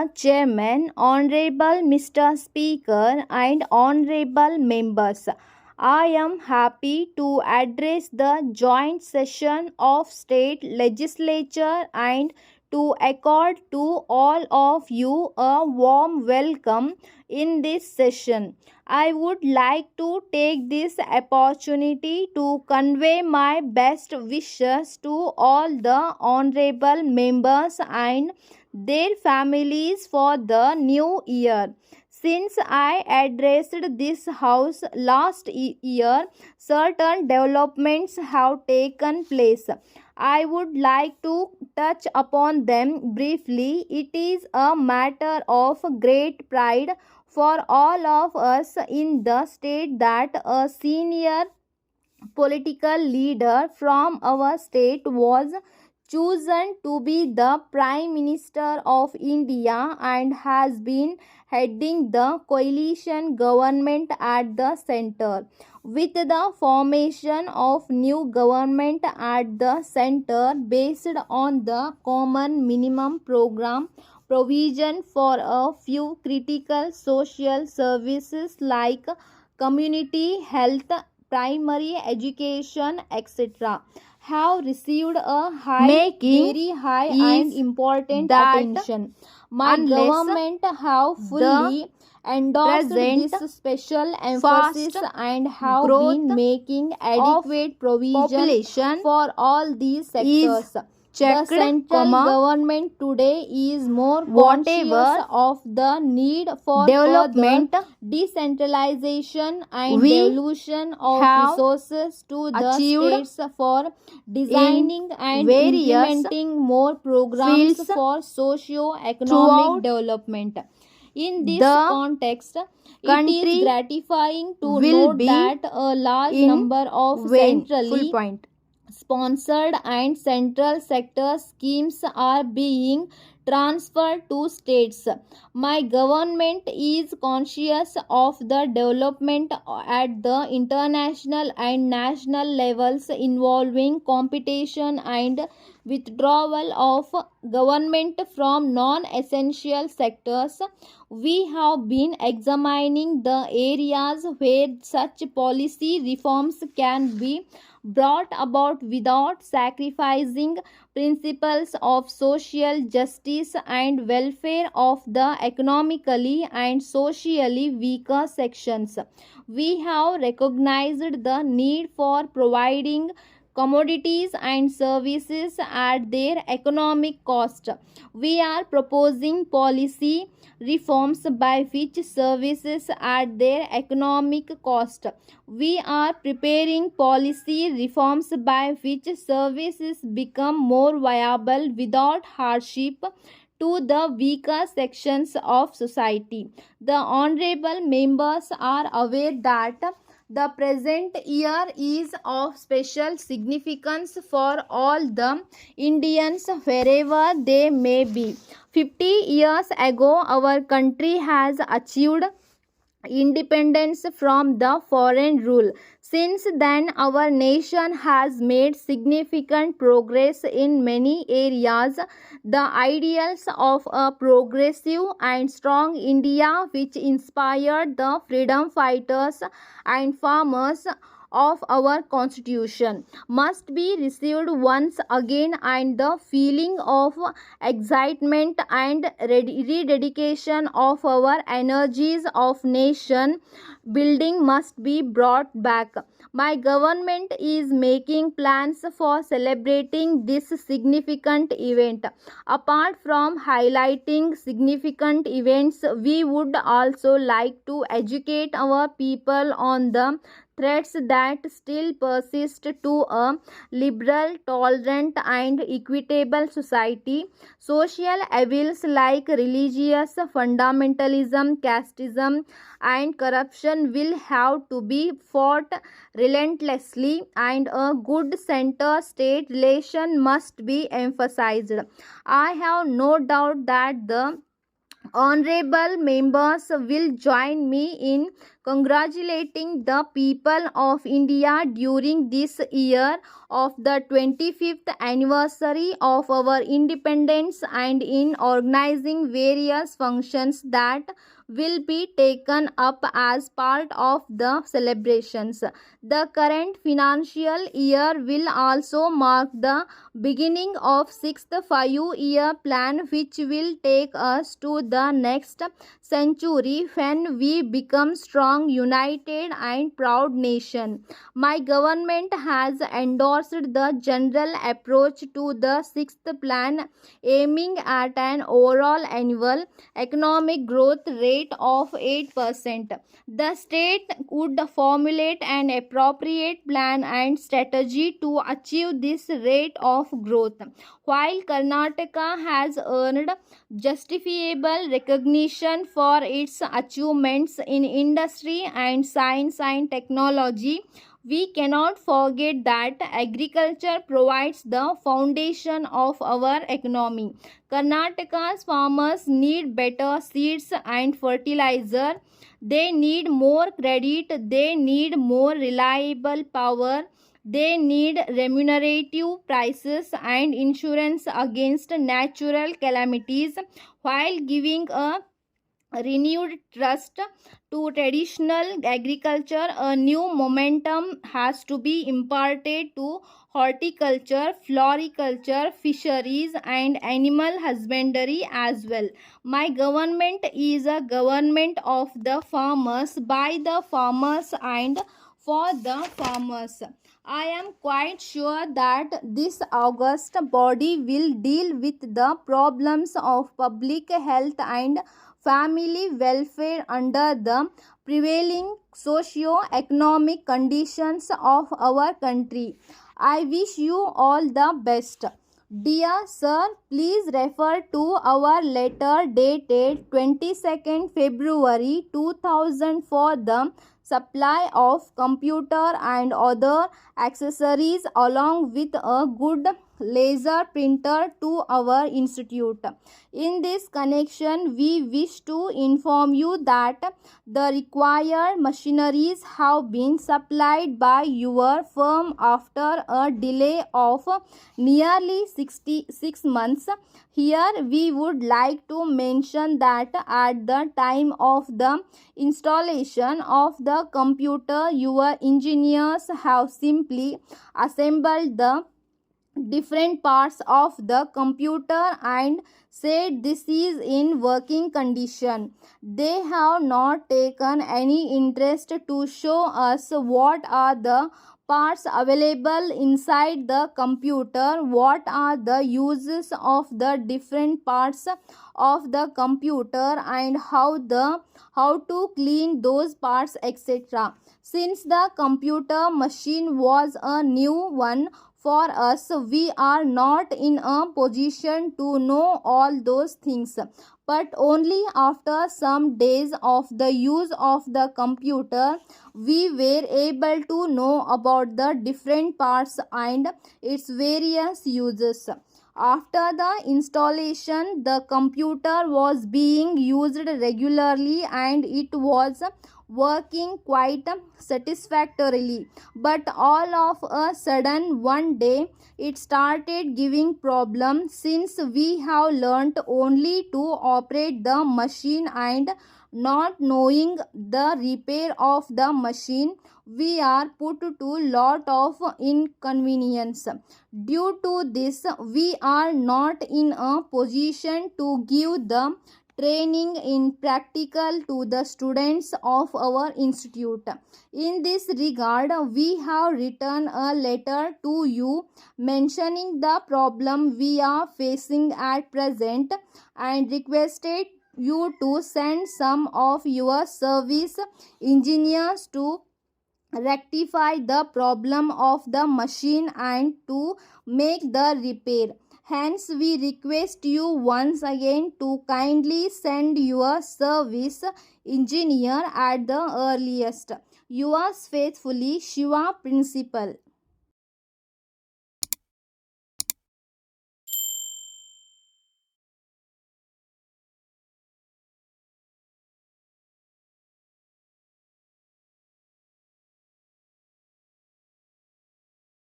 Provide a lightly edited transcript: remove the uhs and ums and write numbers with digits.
Chairman, Honorable Mr. Speaker, and Honorable Members, I am happy to address the joint session of State Legislature and to accord to all of you a warm welcome in this session. I would like to take this opportunity to convey my best wishes to all the honorable members and their families for the new year. Since I addressed this house last year, certain developments have taken place. I would like to touch upon them briefly. It is a matter of great pride for all of us in the state that a senior political leader from our state was chosen to be the Prime Minister of India and has been heading the coalition government at the center. With the formation of new government at the center based on the common minimum program provision for a few critical social services like community health, primary education, etc., have received a very high and important attention. My government have fully endorsed this special emphasis and have been making adequate provision for all these sectors. The central government today is more conscious of the need for development, decentralization and devolution of resources to the states for designing and implementing more programs for socio-economic development. In this context, it is gratifying to note that a large number of centrally sponsored and central sector schemes are being transferred to states. My government is conscious of the development at the international and national levels involving competition and withdrawal of government from non-essential sectors. We have been examining the areas where such policy reforms can be brought about without sacrificing principles of social justice and welfare of the economically and socially weaker sections. We have recognized the need for providing commodities and services at their economic cost. We are proposing policy reforms by which services at their economic cost. We are preparing policy reforms by which services become more viable without hardship to the weaker sections of society. The honorable members are aware that the present year is of special significance for all the Indians wherever they may be. 50 years ago, our country has achieved independence from the foreign rule. Since then, our nation has made significant progress in many areas. The ideals of a progressive and strong India, which inspired the freedom fighters and farmers of our constitution, must be received once again, and the feeling of excitement and rededication of our energies of nation building must be brought back. My government is making plans for celebrating this significant event. Apart from highlighting significant events, we would also like to educate our people on the threats that still persist to a liberal, tolerant, and equitable society. Social evils like religious fundamentalism, casteism, and corruption will have to be fought relentlessly, and a good center state relation must be emphasized. I have no doubt that the honorable members will join me in congratulating the people of India during this year of the 25th anniversary of our independence and in organizing various functions that will be taken up as part of the celebrations. The current financial year will also mark the beginning of sixth 5-year plan, which will take us to the next century when we become strong, united and proud nation. My government has endorsed the general approach to the sixth plan, aiming at an overall annual economic growth rate of 8%. The state would formulate an appropriate plan and strategy to achieve this rate of growth. While Karnataka has earned justifiable recognition for its achievements in industry and science and technology, we cannot forget that agriculture provides the foundation of our economy. Karnataka's farmers need better seeds and fertilizer. They need more credit. They need more reliable power. They need remunerative prices and insurance against natural calamities, while giving a renewed trust to traditional agriculture. A new momentum has to be imparted to horticulture, floriculture, fisheries and animal husbandry as well. My government is a government of the farmers, by the farmers and for the farmers. I am quite sure that this august body will deal with the problems of public health and family welfare under the prevailing socio-economic conditions of our country. I wish you all the best. Dear Sir, please refer to our letter dated 22nd February 2000 for the supply of computer and other accessories along with a good laser printer to our institute. In this connection, we wish to inform you that the required machineries have been supplied by your firm after a delay of nearly 66 months. Here we would like to mention that at the time of the installation of the computer, your engineers have simply assembled the different parts of the computer and said this is in working condition. They have not taken any interest to show us what are the parts available inside the computer, what are the uses of the different parts of the computer and how to clean those parts, etc. Since the computer machine was a new one for us, we are not in a position to know all those things. But only after some days of the use of the computer, we were able to know about the different parts and its various uses. After the installation, the computer was being used regularly and it was working quite satisfactorily. But all of a sudden one day it started giving problems. Since we have learnt only to operate the machine and not knowing the repair of the machine, we are put to lot of inconvenience. Due to this, we are not in a position to give the training in practical to the students of our institute. In this regard, we have written a letter to you mentioning the problem we are facing at present and requested you to send some of your service engineers to rectify the problem of the machine and to make the repair. Hence, we request you once again to kindly send your service engineer at the earliest. Yours faithfully, Shiva Principal.